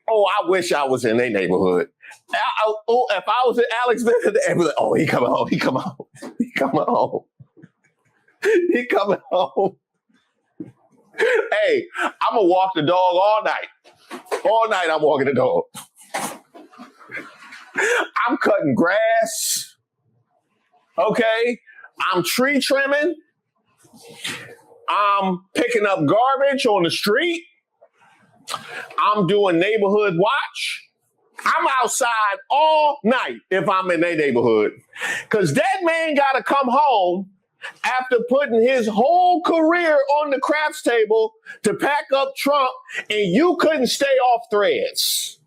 Oh, I wish I was in their neighborhood. If I was in Alex, they'd be like, oh, he coming home. He coming home. He coming home. He coming home. Hey, I'm going to walk the dog all night. All night I'm walking the dog. I'm cutting grass. Okay? I'm tree trimming. I'm picking up garbage on the street. I'm doing neighborhood watch. I'm outside all night if I'm in their neighborhood. Because that man got to come home after putting his whole career on the craps table to pack up Trump, and you couldn't stay off Threads.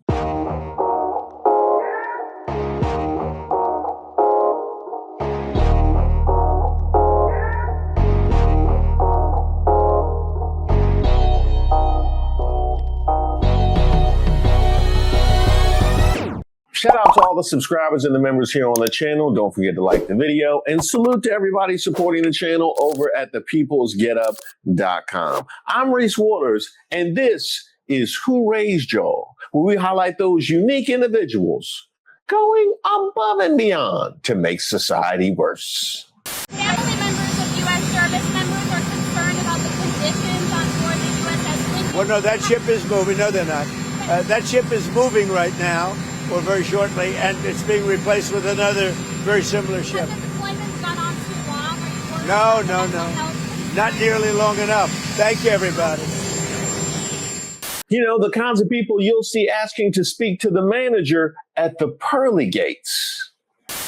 Shout out to all the subscribers and the members here on the channel. Don't forget to like the video, and salute to everybody supporting the channel over at thepeoplesgetup.com. I'm Reese Waters, and this is Who Raised Y'all, where we highlight those unique individuals going above and beyond to make society worse. Family members of U.S. service members are concerned about the conditions on board the USS Lincoln. Well, no, that ship is moving. No, they're not. That ship is moving right now, or very shortly, and it's being replaced with another very similar ship. Has the deployment's gone on too long? No. Not nearly long enough. Thank you, everybody. You know, the kinds of people you'll see asking to speak to the manager at the pearly gates.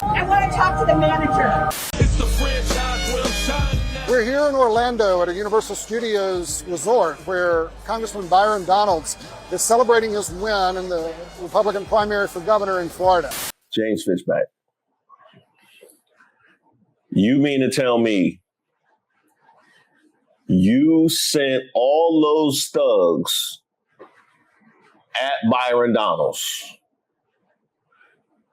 I want to talk to the manager. It's the franchise will shine now. We're here in Orlando at a Universal Studios resort where Congressman Byron Donalds is celebrating his win in the Republican primary for governor in Florida. James Fitchback, you mean to tell me you sent all those thugs at Byron Donalds?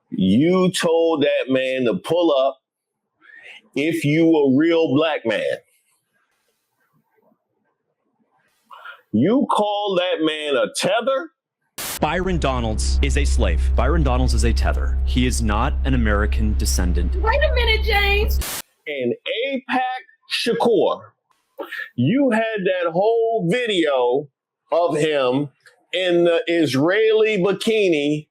You told that man to pull up if you a real black man. You call that man a tether? Byron Donalds is a slave. Byron Donalds is a tether. He is not an American descendant. Wait a minute, James. And AIPAC Shakur, you had that whole video of him in the Israeli bikini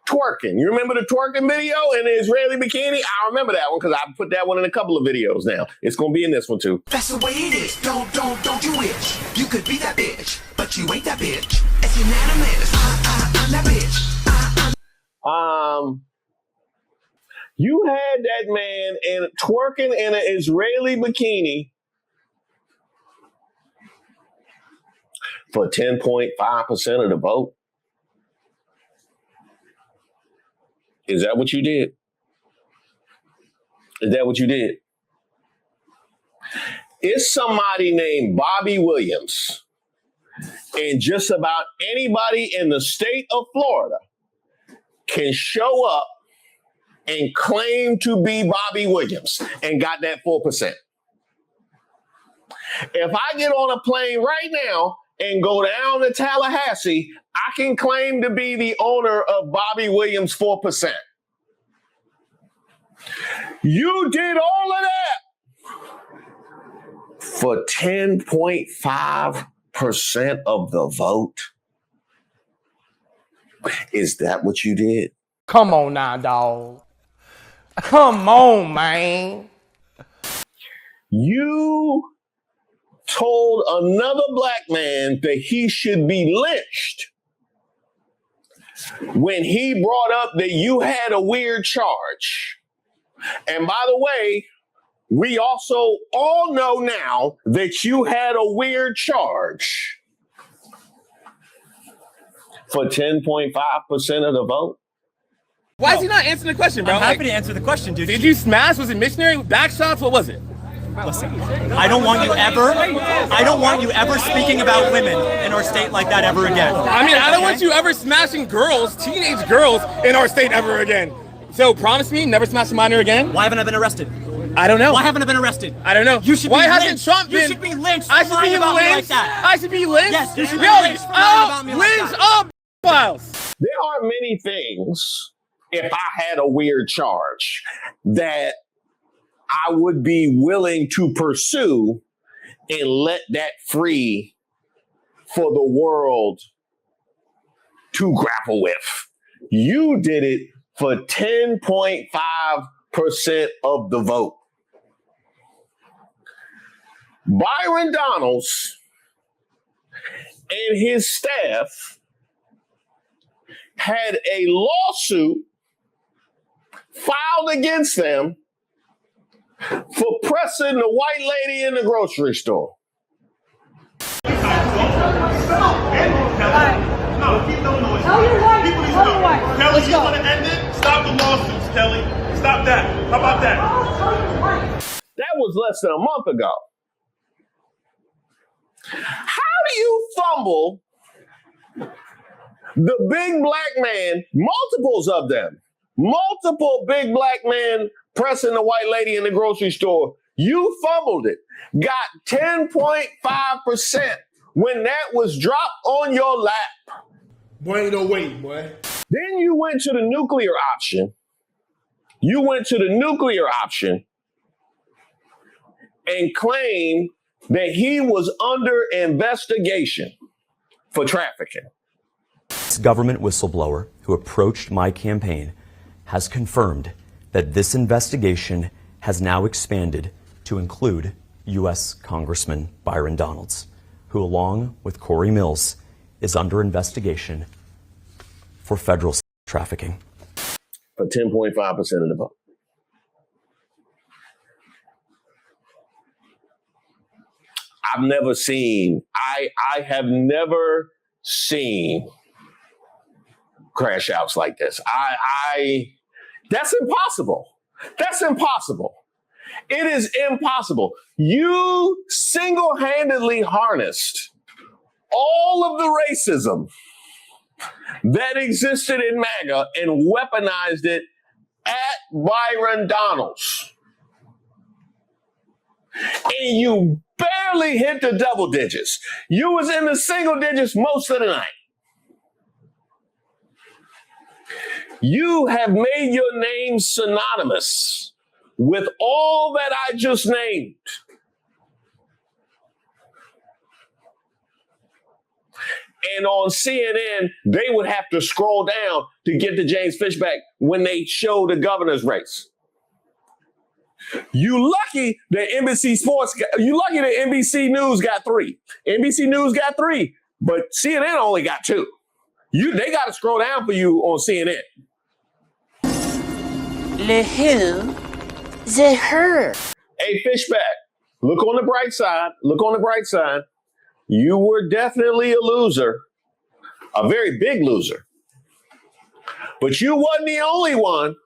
twerking. You remember the twerking video in the Israeli bikini? I remember that one because I put that one in a couple of videos now. It's going to be in this one too. That's the way it is. Don't you wish you could be that bitch, but you ain't that bitch. It's unanimous. I'm that bitch. You had that man twerking in an Israeli bikini for 10.5% of the vote. Is that what you did? Is that what you did? It's somebody named Bobby Williams, and just about anybody in the state of Florida can show up and claim to be Bobby Williams and got that 4%. If I get on a plane right now and go down to Tallahassee, I can claim to be the owner of Bobby Williams 4%. You did all of that for 10.5% of the vote. Is that what you did? Come on now, dog. Come on, man. You told another black man that he should be lynched when he brought up that you had a weird charge. And by the way, we also all know now that you had a weird charge for 10.5% of the vote. Why is he not answering the question, bro? I'm happy to answer the question, dude. Did you smash? Was it missionary? Back shots? What was it? Listen, I don't want you ever speaking about women in our state like that ever again. I mean, I don't want you ever smashing girls, teenage girls, in our state ever again. So promise me, never smash a minor again? Why haven't I been arrested? I don't know. Why haven't I been arrested? I don't know. You should Why be hasn't lynched. Trump been? You should be lynched. I should be Lying about me like lynched. that. I should be lynched. Yes, you should be Yo, lynched for lying about me like lynched that. up. Files. There are many things, if I had a weird charge, that I would be willing to pursue and let that free for the world to grapple with. You did it for 10.5% of the vote. Byron Donalds and his staff had a lawsuit filed against them for pressing the white lady in the grocery store. No, keep no noise. Tell your wife. People need to Tell know. your wife. Kelly, Let's you go. want to end it? Stop the lawsuits, Kelly. Stop that. How about that? Tell your wife. That was less than a month ago. How do you fumble the big black man, multiples of them, multiple big black men pressing the white lady in the grocery store? You fumbled it, got 10.5% when that was dropped on your lap. Boy, ain't no way, boy. Then you went to the nuclear option. And claimed that he was under investigation for trafficking. This government whistleblower who approached my campaign has confirmed that this investigation has now expanded to include U.S. Congressman Byron Donalds, who, along with Corey Mills, is under investigation for federal trafficking. For 10.5% of the vote. I have never seen crash outs like this. That's impossible. That's impossible. It is impossible. You single-handedly harnessed all of the racism that existed in MAGA and weaponized it at Byron Donalds. And you barely hit the double digits. You was in the single digits most of the night. You have made your name synonymous with all that I just named. And on CNN, they would have to scroll down to get to James Fishback when they show the governor's race. You lucky that NBC News got 3. NBC News got 3, but CNN only got 2. They got to scroll down for you on CNN. Le who? The her. Hey, Fishback, look on the bright side. Look on the bright side. You were definitely a loser, a very big loser. But you wasn't the only one.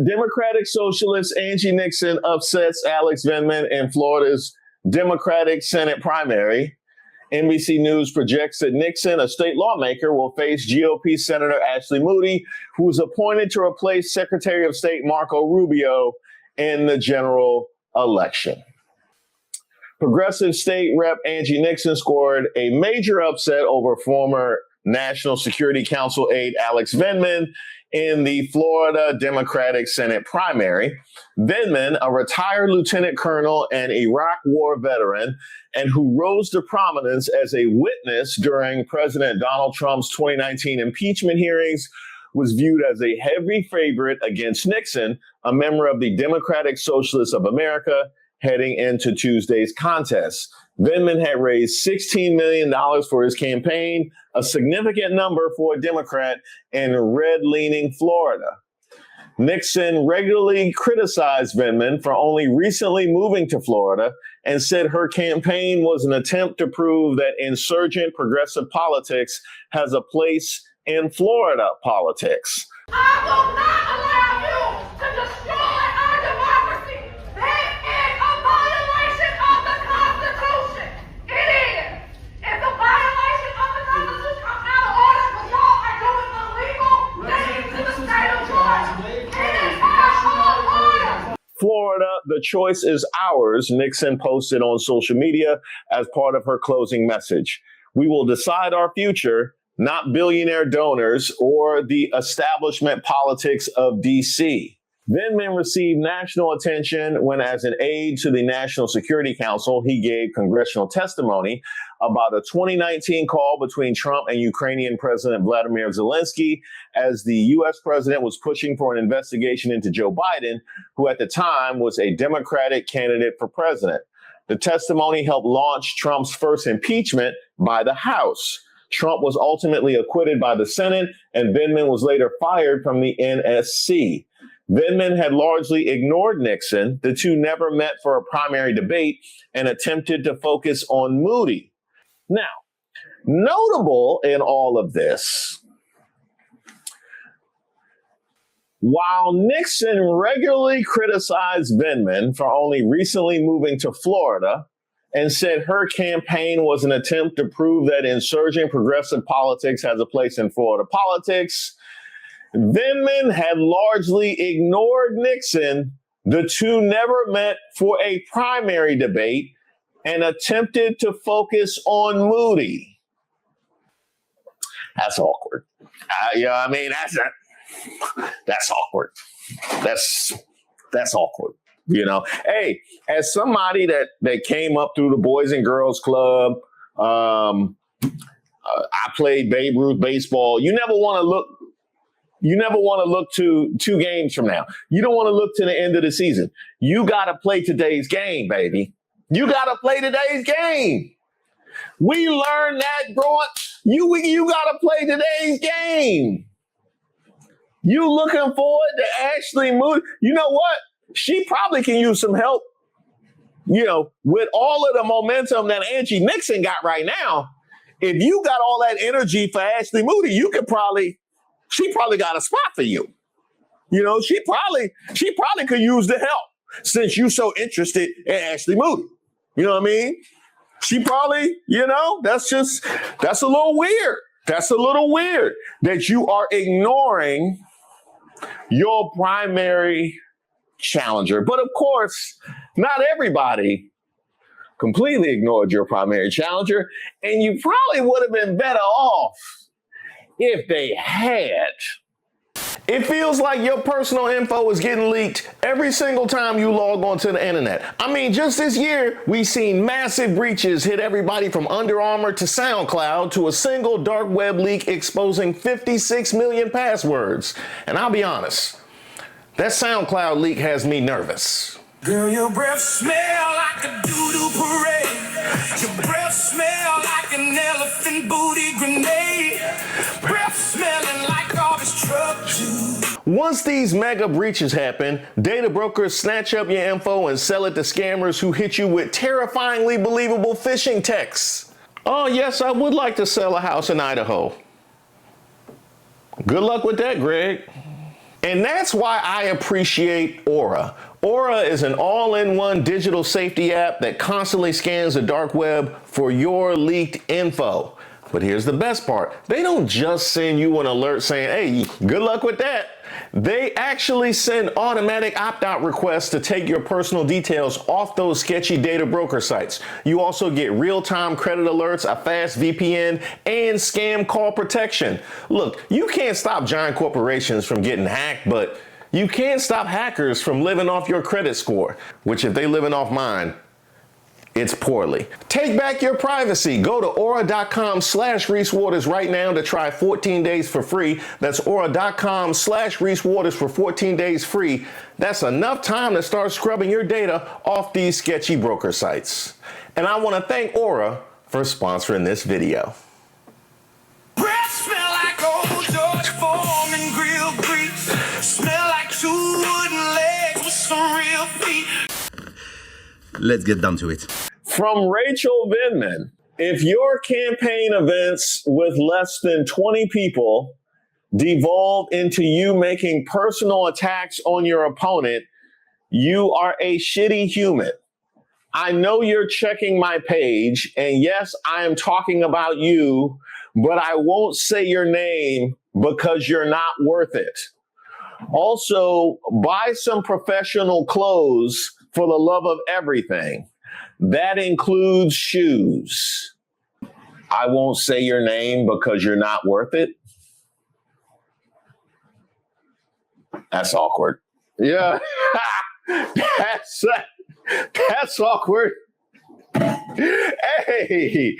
Democratic Socialist Angie Nixon upsets Alex Vindman in Florida's Democratic Senate primary. NBC News projects that Nixon, a state lawmaker, will face GOP Senator Ashley Moody, who was appointed to replace Secretary of State Marco Rubio in the general election. Progressive State Rep Angie Nixon scored a major upset over former National Security Council aide Alex Vindman in the Florida Democratic Senate primary. Vindman, a retired lieutenant colonel and Iraq War veteran, and who rose to prominence as a witness during President Donald Trump's 2019 impeachment hearings, was viewed as a heavy favorite against Nixon, a member of the Democratic Socialists of America, heading into Tuesday's contest. Vindman had raised $16 million for his campaign, a significant number for a Democrat in red-leaning Florida. Nixon regularly criticized Vindman for only recently moving to Florida and said her campaign was an attempt to prove that insurgent progressive politics has a place in Florida politics. I will not allow you to destroy our democracy. That is a violation of the Constitution. It is. It's a violation of the Constitution. I'm out of order because y'all are doing illegal things to the state of Georgia. It is out of order. Florida, the choice is ours, Nixon posted on social media as part of her closing message. We will decide our future. not billionaire donors or the establishment politics of D.C. Vindman received national attention when, as an aide to the National Security Council, he gave congressional testimony about a 2019 call between Trump and Ukrainian President Vladimir Zelensky as the U.S. president was pushing for an investigation into Joe Biden, who at the time was a Democratic candidate for president. The testimony helped launch Trump's first impeachment by the House. Trump was ultimately acquitted by the Senate, and Vindman was later fired from the NSC. Vindman had largely ignored Nixon. The two never met for a primary debate and attempted to focus on Moody. Now, notable in all of this, while Nixon regularly criticized Vindman for only recently moving to Florida and said her campaign was an attempt to prove that insurgent progressive politics has a place in Florida politics, Vindman had largely ignored Nixon. The two never met for a primary debate and attempted to focus on Moody. That's awkward. That's awkward. That's awkward. You know, hey, as somebody that came up through the Boys and Girls Club, I played Babe Ruth baseball. You never want to look to 2 games from now. You don't want to look to the end of the season. You got to play today's game, baby. You got to play today's game. We learned that growing. You got to play today's game. You looking forward to Ashley Moody? You know what? She probably can use some help, with all of the momentum that Angie Nixon got right now. If you got all that energy for Ashley Moody, she probably got a spot for you. She probably could use the help since you're so interested in Ashley Moody. You know what I mean? She probably, that's a little weird. That's a little weird that you are ignoring your primary challenger. But of course, not everybody completely ignored your primary challenger, and you probably would have been better off if they had. It feels like your personal info is getting leaked every single time you log onto the internet. I mean, just this year, we've seen massive breaches hit everybody from Under Armour to SoundCloud to a single dark web leak exposing 56 million passwords. And I'll be honest, that SoundCloud leak has me nervous. Girl, your breath smell like a doo-doo parade. Your breath smell like an elephant booty grenade. Breath smelling like all this truck juice. Once these mega breaches happen, data brokers snatch up your info and sell it to scammers who hit you with terrifyingly believable phishing texts. Oh, yes, I would like to sell a house in Idaho. Good luck with that, Greg. And that's why I appreciate Aura. Aura is an all-in-one digital safety app that constantly scans the dark web for your leaked info. But here's the best part. They don't just send you an alert saying, hey, good luck with that. They actually send automatic opt-out requests to take your personal details off those sketchy data broker sites. You also get real-time credit alerts, a fast VPN, and scam call protection. Look, you can't stop giant corporations from getting hacked, but you can stop hackers from living off your credit score, which if they living off mine, it's poorly. Take back your privacy. Go to aura.com/ReeseWaters right now to try 14 days for free. That's aura.com/ReeseWaters for 14 days free. That's enough time to start scrubbing your data off these sketchy broker sites. And I want to thank Aura for sponsoring this video. Breath smell like old George Foreman grill grease. Smell like 2 wooden legs with some real feet. Let's get down to it. From Rachel Vindman, if your campaign events with less than 20 people devolve into you making personal attacks on your opponent, you are a shitty human. I know you're checking my page, and yes, I am talking about you, but I won't say your name because you're not worth it. Also, buy some professional clothes for the love of everything. That includes shoes. I won't say your name because you're not worth it. That's awkward. Yeah. That's awkward. Hey,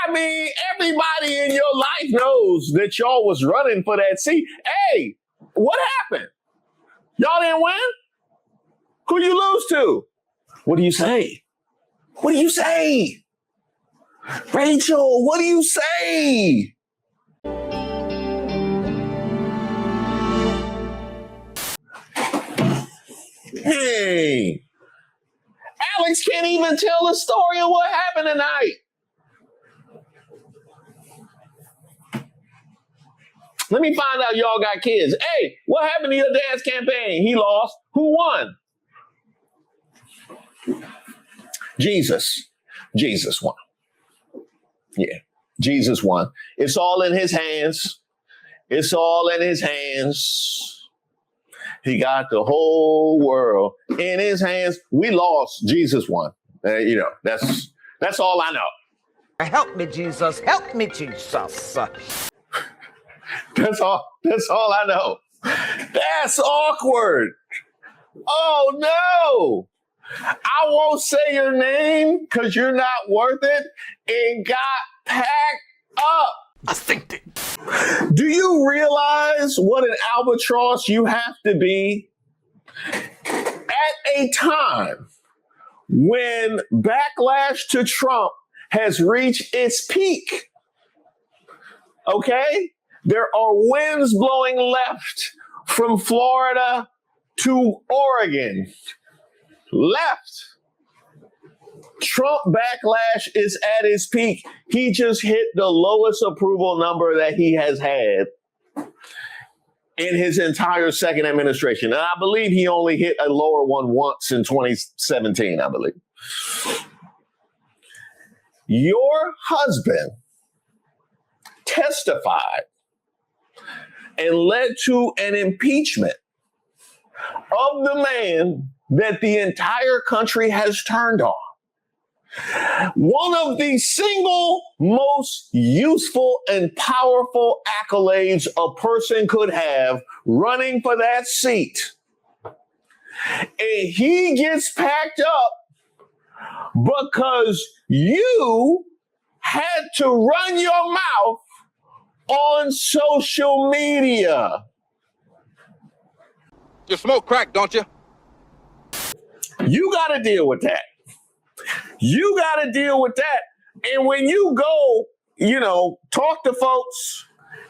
I mean, everybody in your life knows that y'all was running for that seat. Hey, what happened? Y'all didn't win? Who you lose to? What do you say? What do you say? Rachel, what do you say? Hey, Alex can't even tell the story of what happened tonight. Let me find out y'all got kids. Hey, what happened to your dad's campaign? He lost. Who won? Jesus. Jesus won. Yeah, Jesus won. It's all in his hands. It's all in his hands. He got the whole world in his hands. We lost. Jesus won. That's all I know. Help me, Jesus. Help me, Jesus. That's all I know. That's awkward. Oh, no. I won't say your name because you're not worth it and got packed up. I think it. Do you realize what an albatross you have to be at a time when backlash to Trump has reached its peak? Okay? There are winds blowing left from Florida to Oregon. Left. Trump backlash is at its peak. He just hit the lowest approval number that he has had in his entire second administration. And I believe he only hit a lower one once in 2017, I believe. Your husband testified and led to an impeachment of the man that the entire country has turned on. One of the single most useful and powerful accolades a person could have running for that seat. And he gets packed up because you had to run your mouth on social media. You smoke crack, don't you? You got to deal with that. You got to deal with that. And when you go, talk to folks,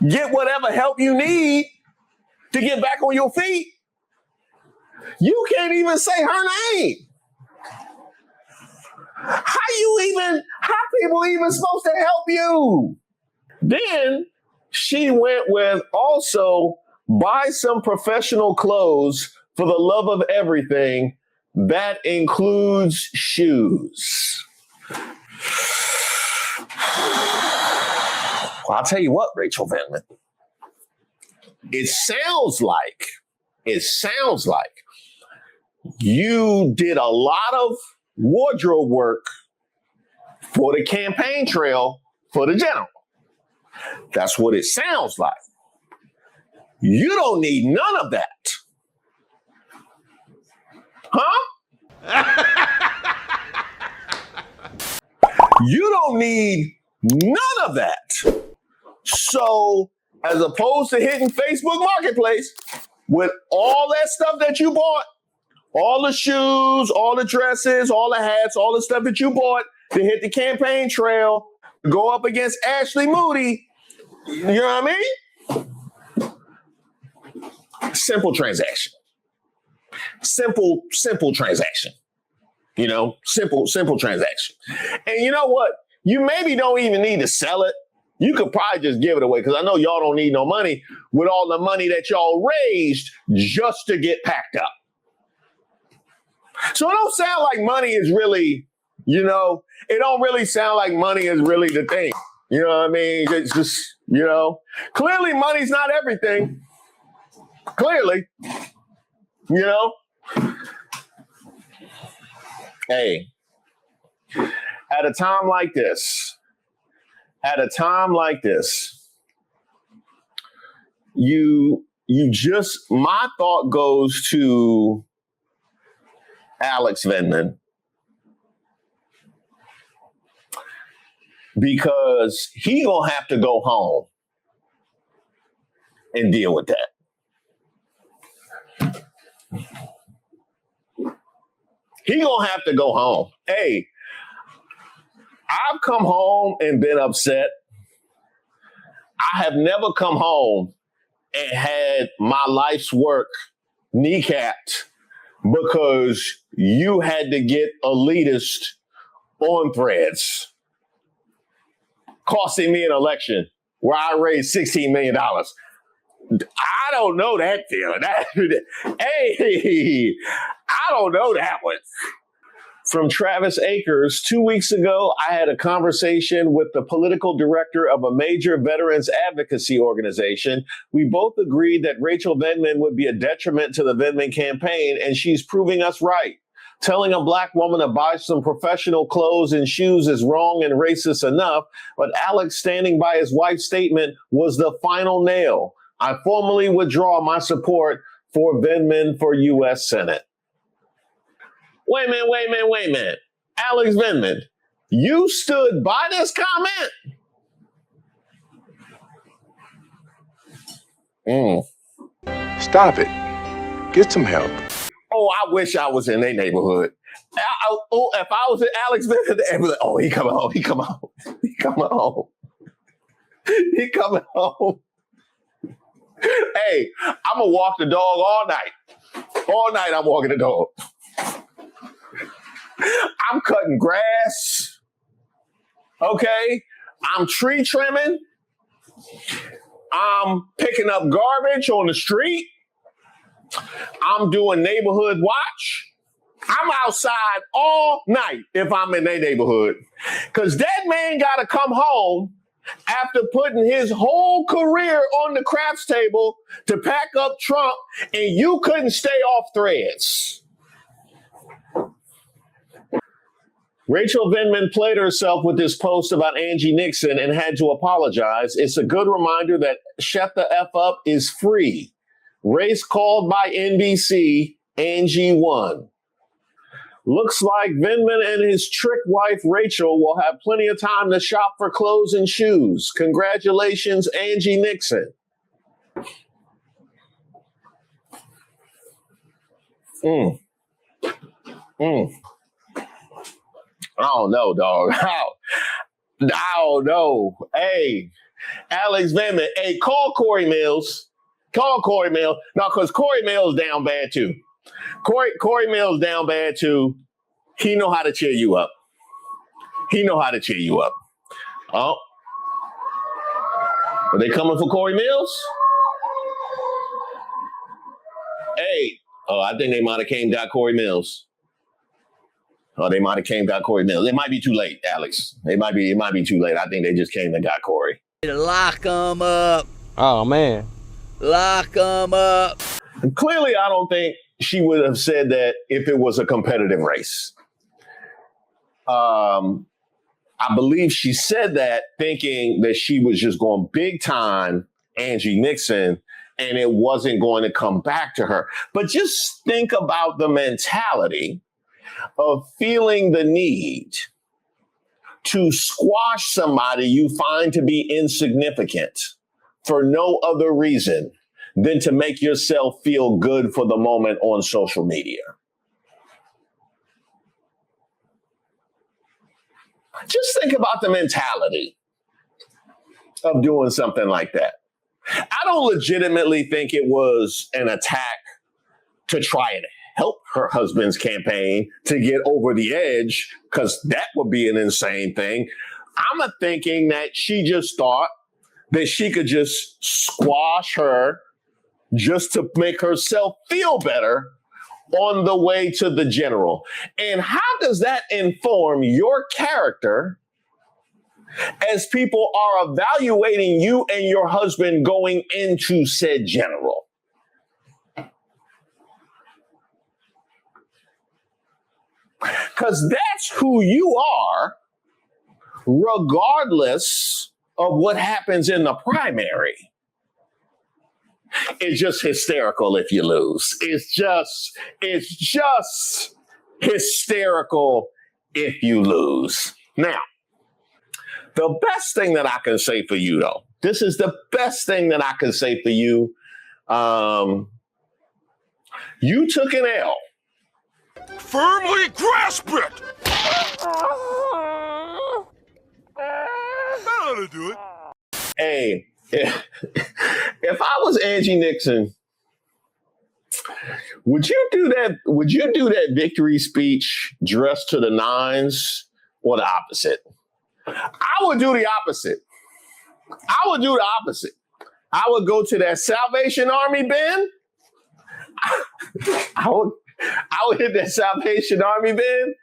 get whatever help you need to get back on your feet, you can't even say her name. How people even supposed to help you? Then she went with also buy some professional clothes for the love of everything. That includes shoes. Well, I'll tell you what, Rachel Vindman. It sounds like you did a lot of wardrobe work for the campaign trail for the general. That's what it sounds like. You don't need none of that. Huh? You don't need none of that. So, as opposed to hitting Facebook Marketplace with all that stuff that you bought, all the shoes, all the dresses, all the hats, all the stuff that you bought to hit the campaign trail, go up against Ashley Moody, you know what I mean? Simple transaction. Simple transaction. Simple transaction. And you know what? You maybe don't even need to sell it. You could probably just give it away because I know y'all don't need no money with all the money that y'all raised just to get packed up. So it don't sound like money is really, it don't really sound like money is really the thing. You know what I mean? It's just, clearly money's not everything. Clearly, Hey, at a time like this, at a time like this, my thought goes to Alex Vindman, because he gonna have to go home and deal with that. He gonna have to go home. Hey, I've come home and been upset. I have never come home and had my life's work kneecapped because you had to get elitist on Threads, costing me an election where I raised $16 million. I don't know that feeling. Hey, I don't know that one. From Travis Akers, 2 weeks ago, I had a conversation with the political director of a major veterans advocacy organization. We both agreed that Rachel Vindman would be a detriment to the Vindman campaign, and she's proving us right. Telling a black woman to buy some professional clothes and shoes is wrong and racist enough, but Alex standing by his wife's statement was the final nail. I formally withdraw my support for Vindman for U.S. Senate. Wait a minute. Alex Vindman, you stood by this comment? Stop it. Get some help. Oh, I wish I was in their neighborhood. If I was in Alex Vindman, they'd be like, oh, he coming home. He coming home. Hey, I'm going to walk the dog all night. All night I'm walking the dog. I'm cutting grass. Okay? I'm tree trimming. I'm picking up garbage on the street. I'm doing neighborhood watch. I'm outside all night if I'm in their neighborhood. Because that man got to come home after putting his whole career on the craps table to pack up Trump, and you couldn't stay off Threads. Rachel Vindman played herself with this post about Angie Nixon and had to apologize. It's a good reminder that Shut the F Up is free. Race called by NBC, Angie won. Looks like Vindman and his trick wife, Rachel, will have plenty of time to shop for clothes and shoes. Congratulations, Angie Nixon. I don't know, dog. I don't know. Hey, Alex Vindman. Hey, call Corey Mills. No, because Corey Mills down bad too. Corey Mills down bad too. He know how to cheer you up. Oh. Are they coming for Corey Mills? Hey. Oh, I think they might have got Corey Mills. It might be too late, Alex. It might be too late. I think they just came and got Corey. Lock him up. Oh, man. Lock him up. And clearly, I don't think she would have said that if it was a competitive race. I believe she said that thinking that she was just going big time Angie Nixon and it wasn't going to come back to her. But just think about the mentality of feeling the need to squash somebody you find to be insignificant for no other reason than to make yourself feel good for the moment on social media. Just think about the mentality of doing something like that. I don't legitimately think it was an attack to try and help her husband's campaign to get over the edge, because that would be an insane thing. I'm thinking that she just thought that she could just squash her just to make herself feel better on the way to the general. And how does that inform your character as people are evaluating you and your husband going into said general? Because that's who you are, regardless of what happens in the primary is just hysterical if you lose. It's just hysterical if you lose. Now, the best thing that I can say for you, though, this is the best thing that I can say for you. You took an L. Firmly grasp it! That'll do it. Hey, if I was Angie Nixon, would you do that? Would you do that victory speech dressed to the nines or the opposite? I would do the opposite. I would go to that Salvation Army bin. I would hit that Salvation Army bin,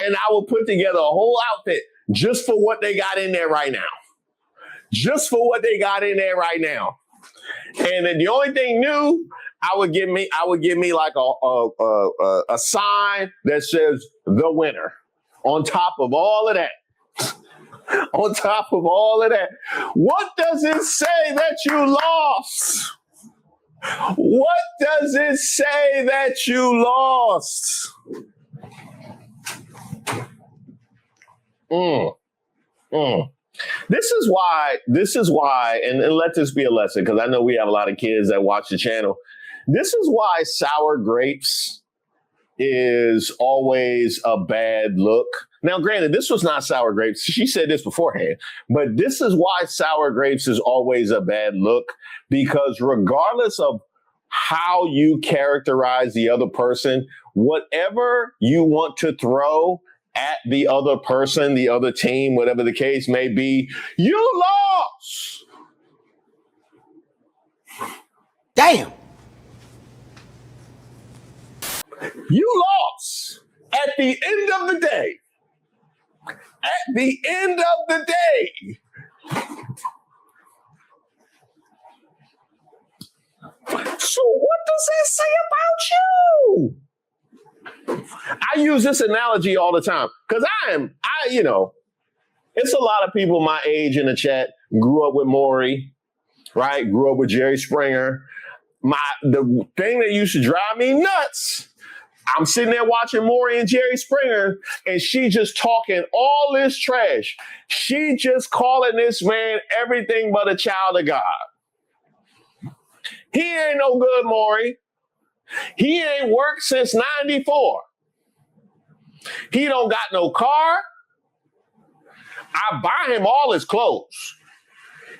and I would put together a whole outfit just for what they got in there right now. Just for what they got in there right now. And then the only thing new, I would give me like a sign that says the winner on top of all of that. On top of all of that. What does it say that you lost? What does it say that you lost? This is why, and let this be a lesson, because I know we have a lot of kids that watch the channel. This is why sour grapes is always a bad look. Now, granted, this was not sour grapes. She said this beforehand, but this is why sour grapes is always a bad look, because regardless of how you characterize the other person, whatever you want to throw at the other person, the other team, whatever the case may be, you lost. Damn. You lost at the end of the day. At the end of the day. So what does that say about you? I use this analogy all the time because it's a lot of people my age in the chat grew up with Maury, right? Grew up with Jerry Springer. The thing that used to drive me nuts, I'm sitting there watching Maury and Jerry Springer, and she just talking all this trash. She just calling this man everything but a child of God. He ain't no good, Maury. He ain't worked since 94. He don't got no car. I buy him all his clothes.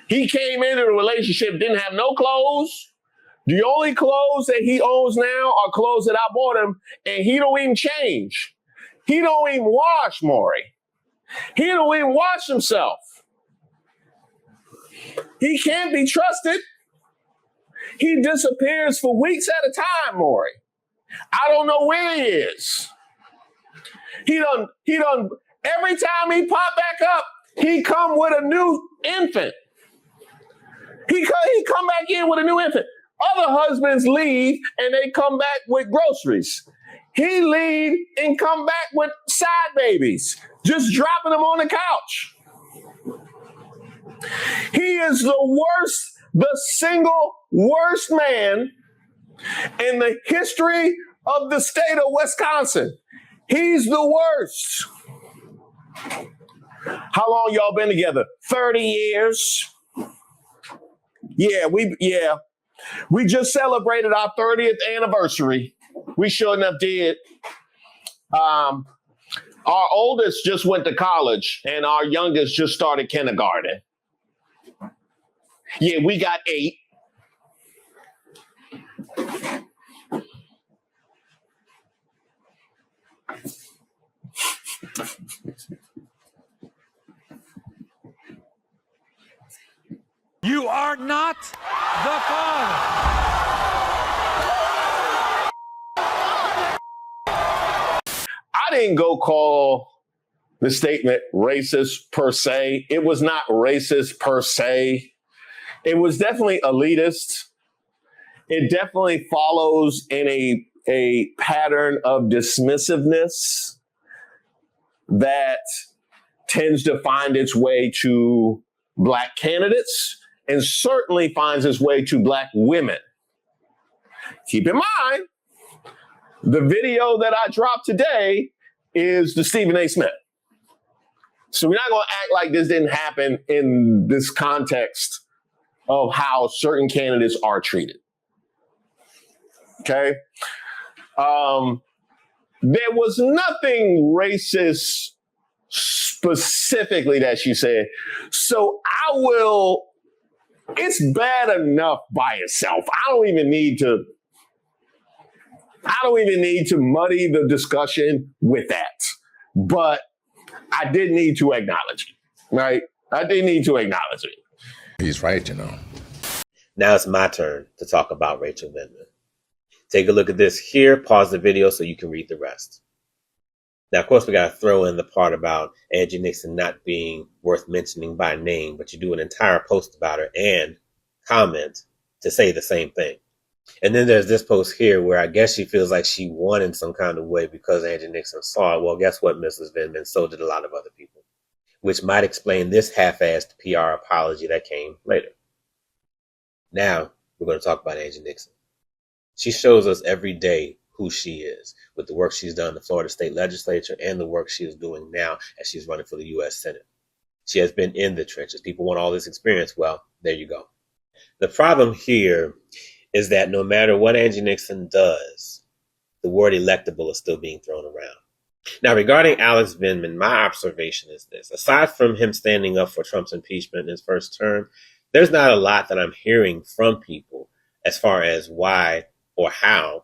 He came into the relationship, didn't have no clothes. The only clothes that he owns now are clothes that I bought him, and he don't even change. He don't even wash, Maury. He don't even wash himself. He can't be trusted. He disappears for weeks at a time, Maury. I don't know where he is. He done, every time he pop back up, he come with a new infant. He come back in with a new infant. Other husbands leave and they come back with groceries. He leave and come back with side babies, just dropping them on the couch. He is the worst, the single worst man in the history of the state of Wisconsin. He's the worst. How long y'all been together? 30 years. We just celebrated our 30th anniversary. We sure enough did. Our oldest just went to college, and our youngest just started kindergarten. Yeah, we got 8. You are not the father. I didn't go call the statement racist per se. It was not racist per se. It was definitely elitist. It definitely follows in a pattern of dismissiveness that tends to find its way to black candidates and certainly finds its way to black women. Keep in mind, the video that I dropped today is the Stephen A. Smith. So we're not going to act like this didn't happen in this context of how certain candidates are treated. Okay? There was nothing racist specifically that she said. So it's bad enough by itself. I don't even need to muddy the discussion with that. But I did need to acknowledge it, right? I did need to acknowledge it. He's right, you know. Now it's my turn to talk about Rachel Vindman. Take a look at this here. Pause the video so you can read the rest. Now, of course, we got to throw in the part about Angie Nixon not being worth mentioning by name, but you do an entire post about her and comment to say the same thing. And then there's this post here where I guess she feels like she won in some kind of way because Angie Nixon saw it. Well, guess what, Mrs. Vindman? So did a lot of other people, which might explain this half-assed PR apology that came later. Now, we're going to talk about Angie Nixon. She shows us every day who she is with the work she's done in the Florida State Legislature and the work she is doing now as she's running for the U.S. Senate. She has been in the trenches. People want all this experience. Well, there you go. The problem here is that no matter what Angie Nixon does, the word electable is still being thrown around. Now, regarding Alex Vindman, my observation is this. Aside from him standing up for Trump's impeachment in his first term, there's not a lot that I'm hearing from people as far as why or how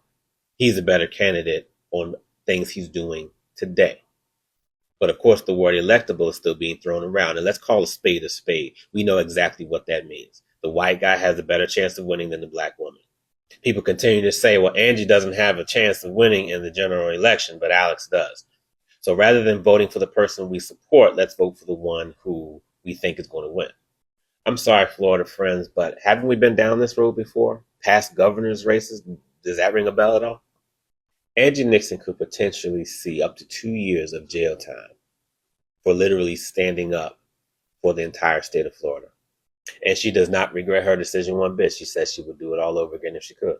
he's a better candidate on things he's doing today. But of course, the word electable is still being thrown around. And let's call a spade a spade. We know exactly what that means. The white guy has a better chance of winning than the black woman. People continue to say, well, Angie doesn't have a chance of winning in the general election, but Alex does. So rather than voting for the person we support, let's vote for the one who we think is going to win. I'm sorry, Florida friends, but haven't we been down this road before? Past governors' races? Does that ring a bell at all? Angie Nixon could potentially see up to 2 years of jail time for literally standing up for the entire state of Florida. And she does not regret her decision one bit. She says she would do it all over again if she could.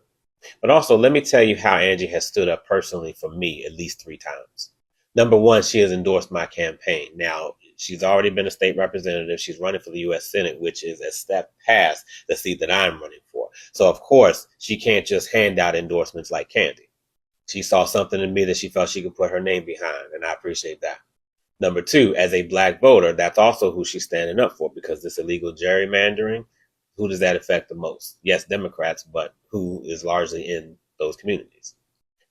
But also, let me tell you how Angie has stood up personally for me at least 3 times. Number one, she has endorsed my campaign. Now, she's already been a state representative. She's running for the U.S. Senate, which is a step past the seat that I'm running for. So, of course, she can't just hand out endorsements like candy. She saw something in me that she felt she could put her name behind, and I appreciate that. Number two, as a black voter, that's also who she's standing up for, because this illegal gerrymandering, who does that affect the most? Yes, Democrats, but who is largely in those communities?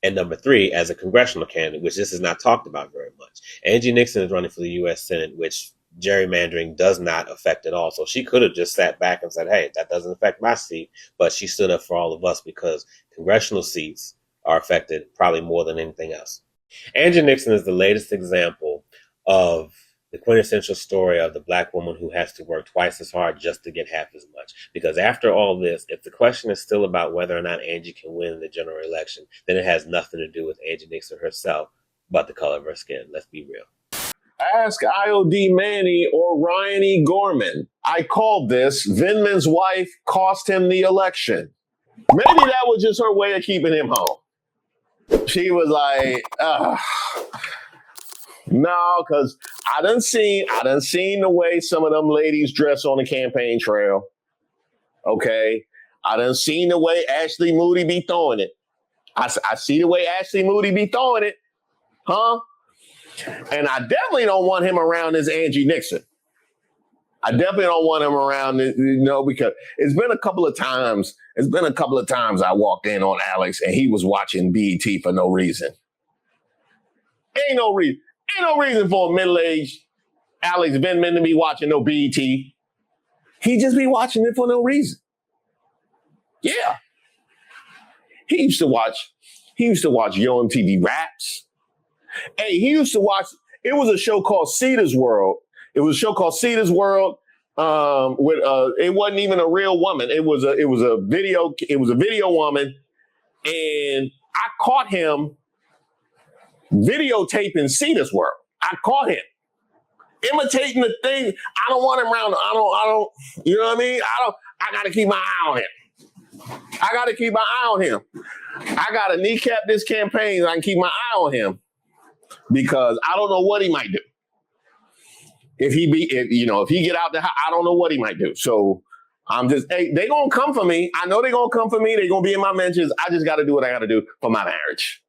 And number three, as a congressional candidate, which this is not talked about very much, Angie Nixon is running for the U.S. Senate, which gerrymandering does not affect at all. So she could have just sat back and said, hey, that doesn't affect my seat, but she stood up for all of us because congressional seats are affected probably more than anything else. Angie Nixon is the latest example of the quintessential story of the black woman who has to work twice as hard just to get half as much. Because after all this, if the question is still about whether or not Angie can win in the general election, then it has nothing to do with Angie Nixon herself, but the color of her skin. Let's be real. Ask IOD Manny or Ryan E. Gorman. I called this. Vindman's wife cost him the election. Maybe that was just her way of keeping him home. She was like, no, because I done seen the way some of them ladies dress on the campaign trail. Okay. I done seen the way Ashley Moody be throwing it. I see the way Ashley Moody be throwing it. Huh? And I definitely don't want him around this Angie Nixon. I definitely don't want him around, because it's been a couple of times I walked in on Alex and he was watching BET for no reason. Ain't no reason for a middle-aged Alex Vindman to be watching no BET. He just be watching it for no reason. Yeah. He used to watch Yo MTV Raps. Hey, he used to watch, it was a show called Cedar's World. It was a show called Cedar's World. With it wasn't even a real woman. It was a video woman, and I caught him videotaping Cedar's World. I caught him. imitating the thing. I don't want him around. I don't, you know what I mean? I got to keep my eye on him. I got to keep my eye on him. I got to kneecap this campaign so I can keep my eye on him because I don't know what he might do. If he get out there, I don't know what he might do. So I'm just, hey, they going to come for me. I know they're going to come for me. They're going to be in my mentions. I just got to do what I got to do for my marriage.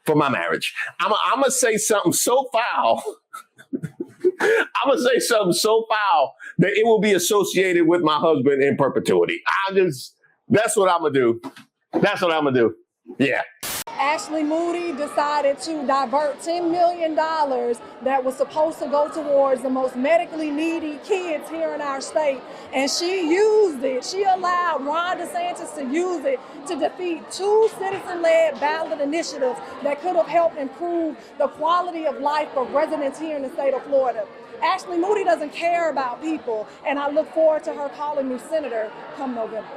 For my marriage. I'm going to say something so foul. I'm going to say something so foul that it will be associated with my husband in perpetuity. That's what I'm going to do. That's what I'm going to do. Yeah. Ashley Moody decided to divert $10 million that was supposed to go towards the most medically needy kids here in our state. And she used it. She allowed Ron DeSantis to use it to defeat 2 citizen-led ballot initiatives that could have helped improve the quality of life for residents here in the state of Florida. Ashley Moody doesn't care about people, and I look forward to her calling me senator come November.